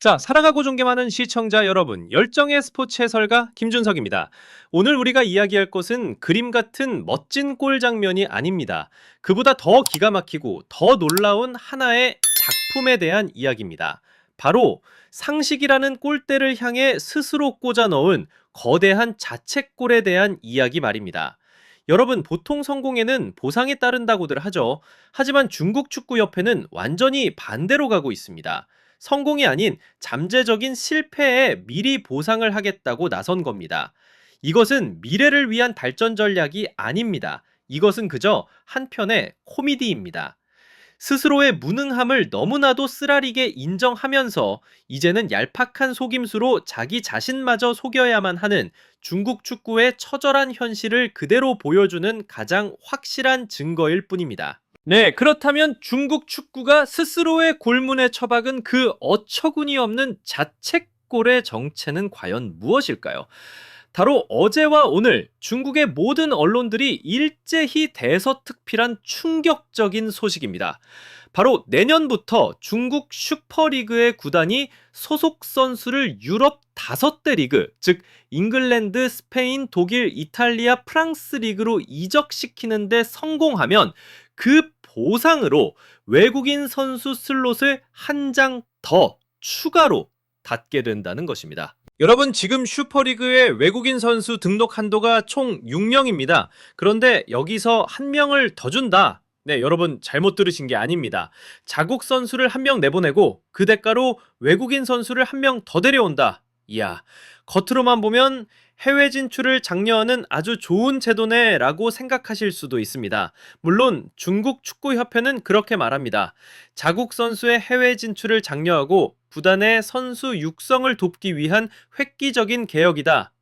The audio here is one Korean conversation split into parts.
자, 사랑하고 존경하는 시청자 여러분, 열정의 스포츠 해설가 김준석입니다. 오늘 우리가 이야기할 것은 그림 같은 멋진 골 장면이 아닙니다. 그보다 더 기가 막히고 더 놀라운 하나의 작품에 대한 이야기입니다. 바로 상식이라는 골대를 향해 스스로 꽂아 넣은 거대한 자책골에 대한 이야기 말입니다. 여러분, 보통 성공에는 보상이 따른다고들 하죠. 하지만 중국 축구협회는 완전히 반대로 가고 있습니다. 성공이 아닌 잠재적인 실패에 미리 보상을 하겠다고 나선 겁니다. 이것은 미래를 위한 발전 전략이 아닙니다. 이것은 그저 한편의 코미디입니다. 스스로의 무능함을 너무나도 쓰라리게 인정하면서 이제는 얄팍한 속임수로 자기 자신마저 속여야만 하는 중국 축구의 처절한 현실을 그대로 보여주는 가장 확실한 증거일 뿐입니다. 네, 그렇다면 중국 축구가 스스로의 골문에 처박은 그 어처구니 없는 자책골의 정체는 과연 무엇일까요? 바로 어제와 오늘 중국의 모든 언론들이 일제히 대서특필한 충격적인 소식입니다. 바로 내년부터 중국 슈퍼리그의 구단이 소속 선수를 유럽 5대 리그, 즉 잉글랜드, 스페인, 독일, 이탈리아, 프랑스 리그로 이적시키는 데 성공하면 그 보상으로 외국인 선수 슬롯을 한 장 더 추가로 닫게 된다는 것입니다. 여러분, 지금 슈퍼리그의 외국인 선수 등록 한도가 총 6명입니다. 그런데 여기서 한 명을 더 준다. 네, 여러분 잘못 들으신 게 아닙니다. 자국 선수를 한 명 내보내고 그 대가로 외국인 선수를 한 명 더 데려온다. 이야, 겉으로만 보면 해외 진출을 장려하는 아주 좋은 제도네 라고 생각하실 수도 있습니다. 물론 중국 축구협회는 그렇게 말합니다. 자국 선수의 해외 진출을 장려하고 구단의 선수 육성을 돕기 위한 획기적인 개혁이다.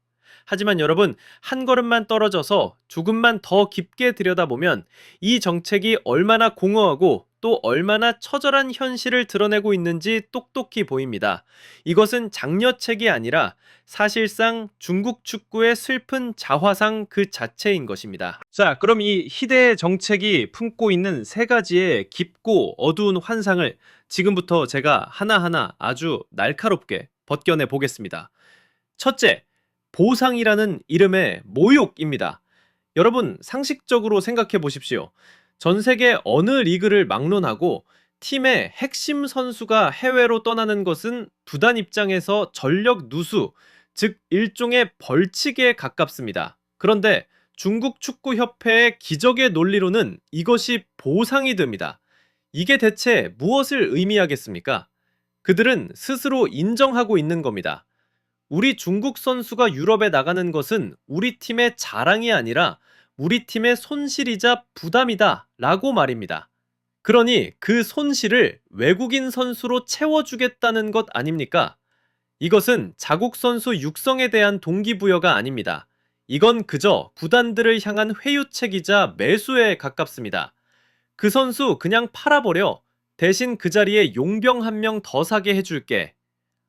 하지만 여러분, 한 걸음만 떨어져서 조금만 더 깊게 들여다보면 이 정책이 얼마나 공허하고 또 얼마나 처절한 현실을 드러내고 있는지 똑똑히 보입니다. 이것은 장려책이 아니라 사실상 중국 축구의 슬픈 자화상 그 자체인 것입니다. 자, 그럼 이 희대의 정책이 품고 있는 세 가지의 깊고 어두운 환상을 지금부터 제가 하나하나 아주 날카롭게 벗겨내 보겠습니다. 첫째, 보상이라는 이름의 모욕입니다. 여러분, 상식적으로 생각해 보십시오. 전 세계 어느 리그를 막론하고 팀의 핵심 선수가 해외로 떠나는 것은 구단 입장에서 전력 누수, 즉 일종의 벌칙에 가깝습니다. 그런데 중국 축구협회의 기적의 논리로는 이것이 보상이 됩니다. 이게 대체 무엇을 의미하겠습니까? 그들은 스스로 인정하고 있는 겁니다. 우리 중국 선수가 유럽에 나가는 것은 우리 팀의 자랑이 아니라 우리 팀의 손실이자 부담이다 라고 말입니다. 그러니 그 손실을 외국인 선수로 채워주겠다는 것 아닙니까? 이것은 자국 선수 육성에 대한 동기부여가 아닙니다. 이건 그저 구단들을 향한 회유책이자 매수에 가깝습니다. 그 선수 그냥 팔아버려. 대신 그 자리에 용병 한 명 더 사게 해줄게.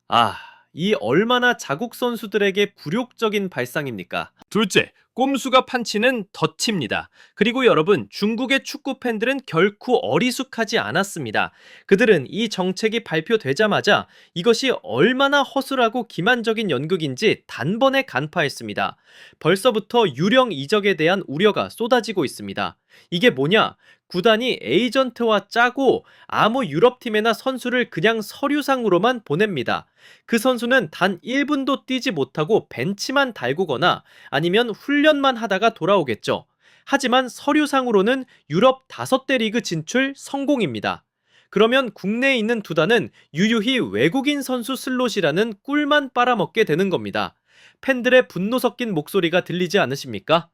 아, 이 얼마나 자국 선수들에게 굴욕적인 발상입니까? 둘째, 꼼수가 판치는 덫입니다. 그리고 여러분, 중국의 축구 팬들은 결코 어리숙하지 않았습니다. 그들은 이 정책이 발표되자마자 이것이 얼마나 허술하고 기만적인 연극인지 단번에 간파했습니다. 벌써부터 유령 이적에 대한 우려가 쏟아지고 있습니다. 이게 뭐냐? 구단이 에이전트와 짜고 아무 유럽팀에나 선수를 그냥 서류상으로만 보냅니다. 그 선수는 단 1분도 뛰지 못하고 벤치만 달구거나 아니면 훈련만 하다가 돌아오겠죠. 하지만 서류상으로는 유럽 5대 리그 진출 성공입니다. 그러면 국내에 있는 두단은 유유히 외국인 선수 슬롯이라는 꿀만 빨아먹게 되는 겁니다. 팬들의 분노 섞인 목소리가 들리지 않으십니까?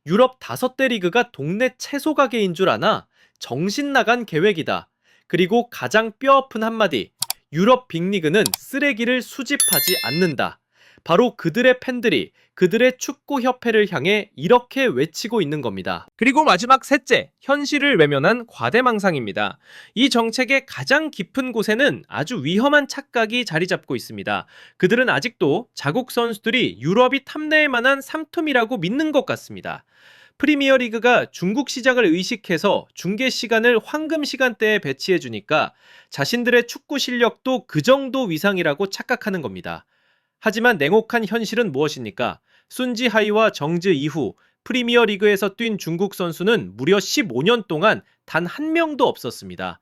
유럽 5대 리그가 동네 채소 가게인 줄 아나? 정신 나간 계획이다. 그리고 가장 뼈아픈 한마디. 유럽 빅리그는 쓰레기를 수집하지 않는다. 바로 그들의 팬들이 그들의 축구협회를 향해 이렇게 외치고 있는 겁니다. 그리고 마지막 셋째, 현실을 외면한 과대망상입니다. 이 정책의 가장 깊은 곳에는 아주 위험한 착각이 자리 잡고 있습니다. 그들은 아직도 자국 선수들이 유럽이 탐낼 만한 삼tum이라고 믿는 것 같습니다. 프리미어리그가 중국 시장을 의식해서 중계 시간을 황금 시간대에 배치해 주니까 자신들의 축구 실력도 그 정도 위상이라고 착각하는 겁니다. 하지만 냉혹한 현실은 무엇입니까? 순지하이와 정즈 이후 프리미어리그에서 뛴 중국 선수는 무려 15년 동안 단 한 명도 없었습니다.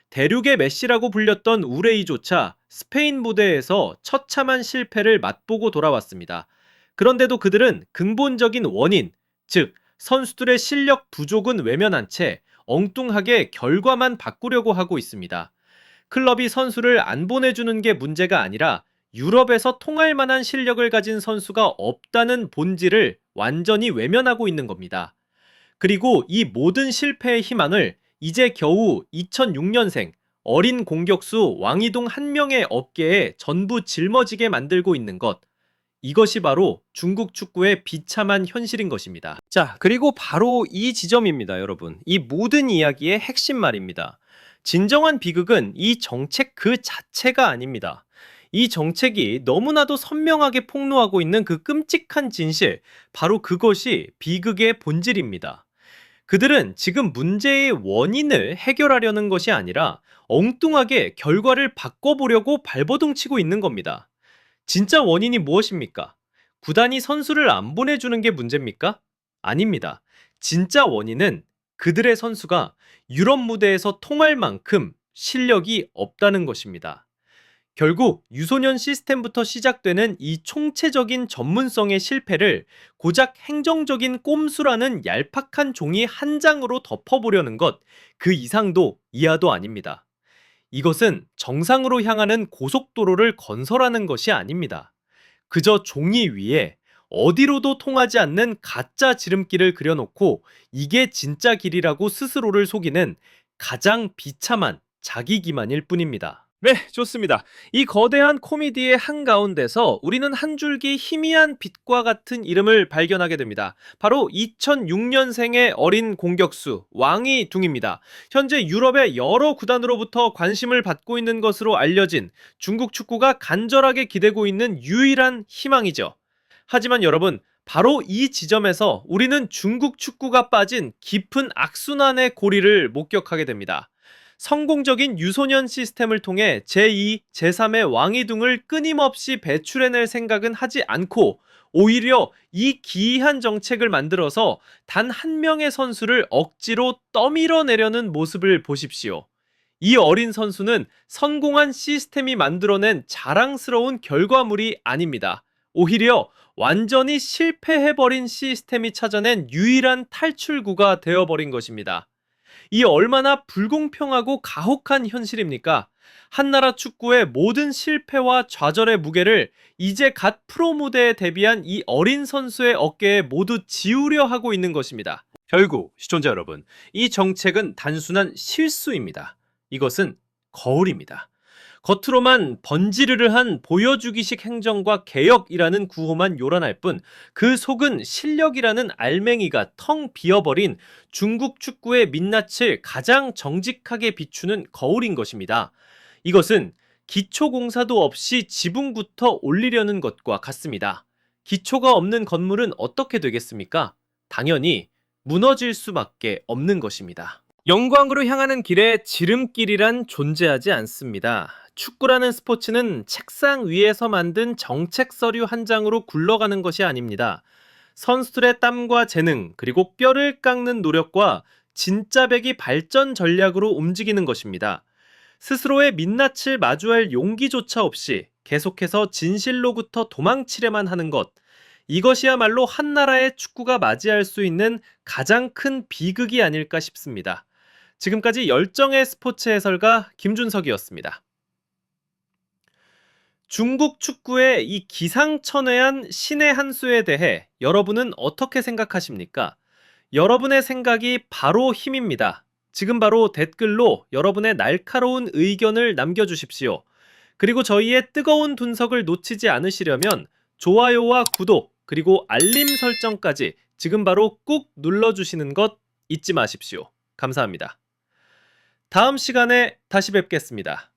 대륙의 메시라고 불렸던 우레이조차 스페인 무대에서 처참한 실패를 맛보고 돌아왔습니다. 그런데도 그들은 근본적인 원인, 즉 선수들의 실력 부족은 외면한 채 엉뚱하게 결과만 바꾸려고 하고 있습니다. 클럽이 선수를 안 보내주는 게 문제가 아니라 유럽에서 통할 만한 실력을 가진 선수가 없다는 본질을 완전히 외면하고 있는 겁니다. 그리고 이 모든 실패의 희망을 이제 겨우 2006년생 어린 공격수 왕이동 한 명의 어깨에 전부 짊어지게 만들고 있는 것. 이것이 바로 중국 축구의 비참한 현실인 것입니다. 자, 그리고 바로 이 지점입니다, 여러분. 이 모든 이야기의 핵심 말입니다. 진정한 비극은 이 정책 그 자체가 아닙니다. 이 정책이 너무나도 선명하게 폭로하고 있는 그 끔찍한 진실, 바로 그것이 비극의 본질입니다. 그들은 지금 문제의 원인을 해결하려는 것이 아니라 엉뚱하게 결과를 바꿔보려고 발버둥 치고 있는 겁니다. 진짜 원인이 무엇입니까? 구단이 선수를 안 보내주는 게 문제입니까? 아닙니다. 진짜 원인은 그들의 선수가 유럽 무대에서 통할 만큼 실력이 없다는 것입니다. 결국 유소년 시스템부터 시작되는 이 총체적인 전문성의 실패를 고작 행정적인 꼼수라는 얄팍한 종이 한 장으로 덮어보려는 것, 그 이상도 이하도 아닙니다. 이것은 정상으로 향하는 고속도로를 건설하는 것이 아닙니다. 그저 종이 위에 어디로도 통하지 않는 가짜 지름길을 그려놓고 이게 진짜 길이라고 스스로를 속이는 가장 비참한 자기 기만일 뿐입니다. 네, 좋습니다. 이 거대한 코미디의 한가운데서 우리는 한 줄기 희미한 빛과 같은 이름을 발견하게 됩니다. 바로 2006년생의 어린 공격수 왕이 둥입니다. 현재 유럽의 여러 구단으로부터 관심을 받고 있는 것으로 알려진 중국 축구가 간절하게 기대고 있는 유일한 희망이죠. 하지만 여러분, 바로 이 지점에서 우리는 중국 축구가 빠진 깊은 악순환의 고리를 목격하게 됩니다. 성공적인 유소년 시스템을 통해 제2, 제3의 왕이둥을 끊임없이 배출해낼 생각은 하지 않고 오히려 이 기이한 정책을 만들어서 단 한 명의 선수를 억지로 떠밀어내려는 모습을 보십시오. 이 어린 선수는 성공한 시스템이 만들어낸 자랑스러운 결과물이 아닙니다. 오히려 완전히 실패해버린 시스템이 찾아낸 유일한 탈출구가 되어버린 것입니다. 이 얼마나 불공평하고 가혹한 현실입니까? 한나라 축구의 모든 실패와 좌절의 무게를 이제 갓 프로 무대에 데뷔한 이 어린 선수의 어깨에 모두 지우려 하고 있는 것입니다. 결국 시청자 여러분, 이 정책은 단순한 실수입니다. 이것은 거울입니다. 겉으로만 번지르르한 보여주기식 행정과 개혁이라는 구호만 요란할 뿐 그 속은 실력이라는 알맹이가 텅 비어버린 중국 축구의 민낯을 가장 정직하게 비추는 거울인 것입니다. 이것은 기초공사도 없이 지붕부터 올리려는 것과 같습니다. 기초가 없는 건물은 어떻게 되겠습니까? 당연히 무너질 수밖에 없는 것입니다. 영광으로 향하는 길에 지름길이란 존재하지 않습니다. 축구라는 스포츠는 책상 위에서 만든 정책 서류 한 장으로 굴러가는 것이 아닙니다. 선수들의 땀과 재능, 그리고 뼈를 깎는 노력과 진짜 배기 발전 전략으로 움직이는 것입니다. 스스로의 민낯을 마주할 용기조차 없이 계속해서 진실로부터 도망치려만 하는 것, 이것이야말로 한 나라의 축구가 맞이할 수 있는 가장 큰 비극이 아닐까 싶습니다. 지금까지 열정의 스포츠 해설가 김준석이었습니다. 중국 축구의 이 기상천외한 신의 한 수에 대해 여러분은 어떻게 생각하십니까? 여러분의 생각이 바로 힘입니다. 지금 바로 댓글로 여러분의 날카로운 의견을 남겨주십시오. 그리고 저희의 뜨거운 분석을 놓치지 않으시려면 좋아요와 구독, 그리고 알림 설정까지 지금 바로 꾹 눌러주시는 것 잊지 마십시오. 감사합니다. 다음 시간에 다시 뵙겠습니다.